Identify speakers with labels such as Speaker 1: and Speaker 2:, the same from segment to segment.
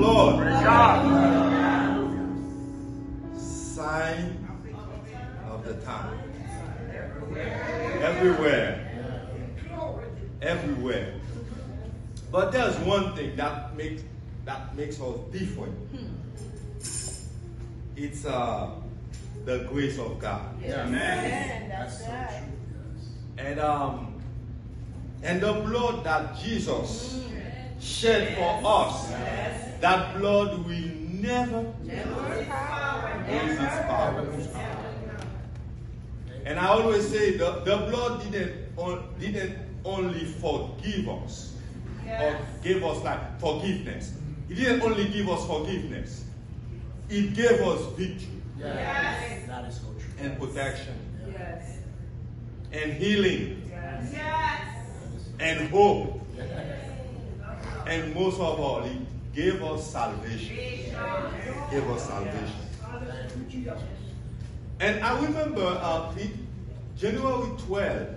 Speaker 1: Lord.
Speaker 2: Praise God.
Speaker 1: Sign of the time. Everywhere. Everywhere. But there's one thing that makes us different. It's the grace of God.
Speaker 2: Amen.
Speaker 3: That's right.
Speaker 1: And the blood that Jesus shed for us, that blood will never lose its power. And I always say the blood didn't only forgive us or gave us like forgiveness. It didn't only give us forgiveness. It gave us victory.
Speaker 3: Yes. That is so true.
Speaker 1: And protection.
Speaker 3: Yes.
Speaker 1: And healing.
Speaker 3: Yes.
Speaker 1: And hope. And most of all, it gave us salvation. Gave us salvation. And I remember January 12,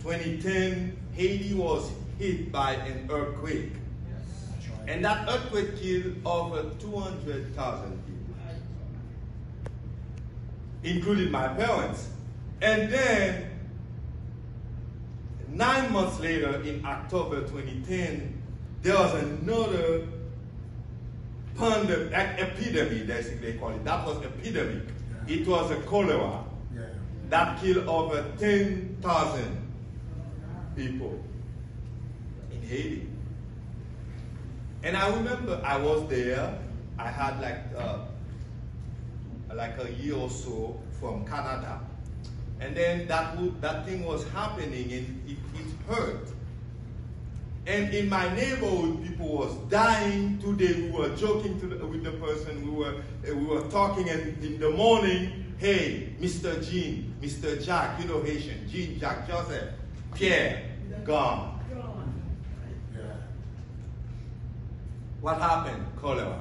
Speaker 1: 2010, Haiti was hit by an earthquake. And that earthquake killed over 200,000 people, including my parents. And then 9 months later, in October 2010, there was another epidemic, basically they call it. That was epidemic. It was a cholera that killed over 10,000 people in Haiti. And I remember I was there. I had like a year or so from Canada. And then that thing was happening and it hurt. And in my neighborhood, people was dying. Today we were joking with the person. We were talking, and in the morning, hey, Mr. Jean, Mr. Jack, you know Haitian, Jean, Jack, Joseph, Pierre, gone. What happened? Cholera.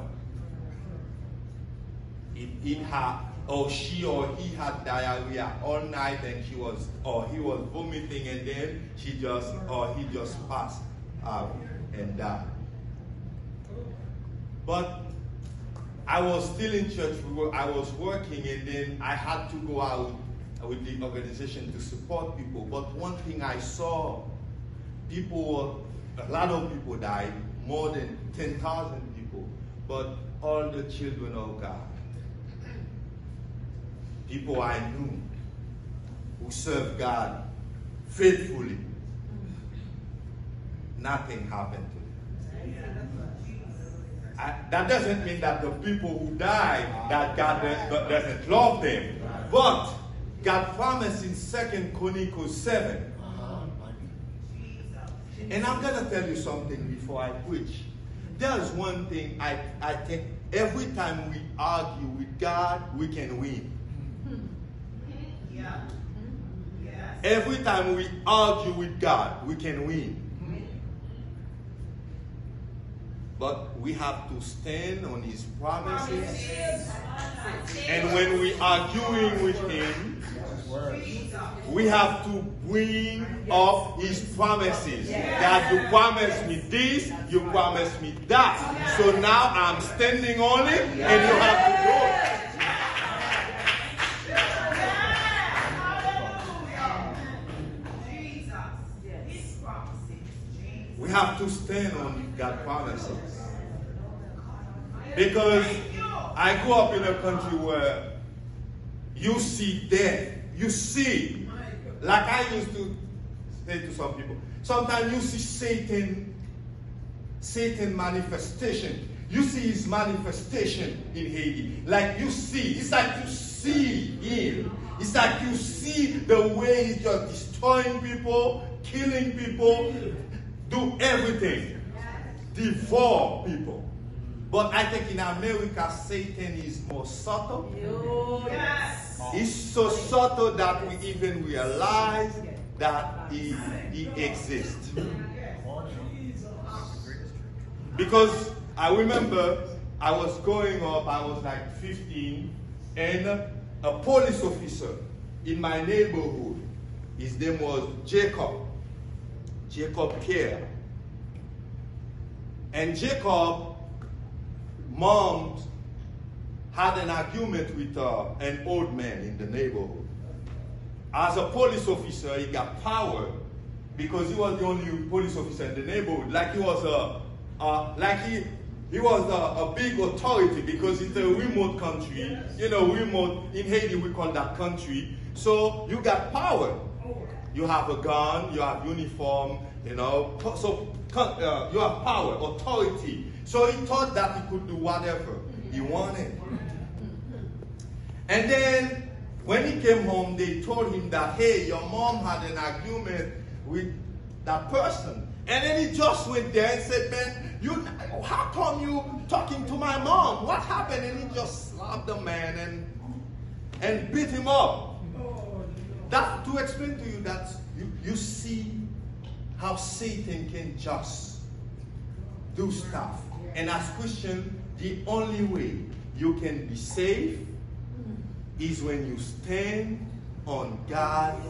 Speaker 1: It had, or she or he had diarrhea all night, and he was vomiting, and then he just passed out and died. But I was still in church. I was working, and then I had to go out with the organization to support people. But one thing I saw, a lot of people died, more than 10,000 people, but all the children of God, people I knew who served God faithfully, nothing happened to them. That doesn't mean that the people who died, that God doesn't love them, but God promised in 2 Chronicles 7. And I'm going to tell you something before I preach. There's one thing I think every time we argue with God, we can win.
Speaker 3: Yeah.
Speaker 1: Every time we argue with God, we can win. But we have to stand on His promises. And when we are arguing with Him, we have to bring up His promises. God, you promised me this, you promised me that. So now I'm standing on it, and you have to go. We have to stand on God's promises. Because I grew up in a country where you see death. You see, like I used to say to some people, sometimes you see Satan manifestation. You see his manifestation in Haiti. Like you see, it's like you see him. It's like you see the way he's just destroying people, killing people, do everything, devour people. But I think in America, Satan is more subtle.
Speaker 3: Yes.
Speaker 1: He's so subtle that we even realize that he exists. Because I remember I was growing up, I was like 15, and a police officer in my neighborhood, his name was Jacob Pierre. And Jacob, mom had an argument with an old man in the neighborhood. As a police officer, he got power because he was the only police officer in the neighborhood. Like he was he was a big authority because it's a remote country. You know, remote, in Haiti we call that country. So you got power. You have a gun, you have uniform, you know, so you have power, authority. So he thought that he could do whatever he wanted. And then when he came home, they told him that, hey, your mom had an argument with that person. And then he just went there and said, man, how come you talking to my mom? What happened? And he just slapped the man and beat him up. That's to explain to you that you see how Satan can just do stuff. And as Christians, the only way you can be saved is when you stand on God's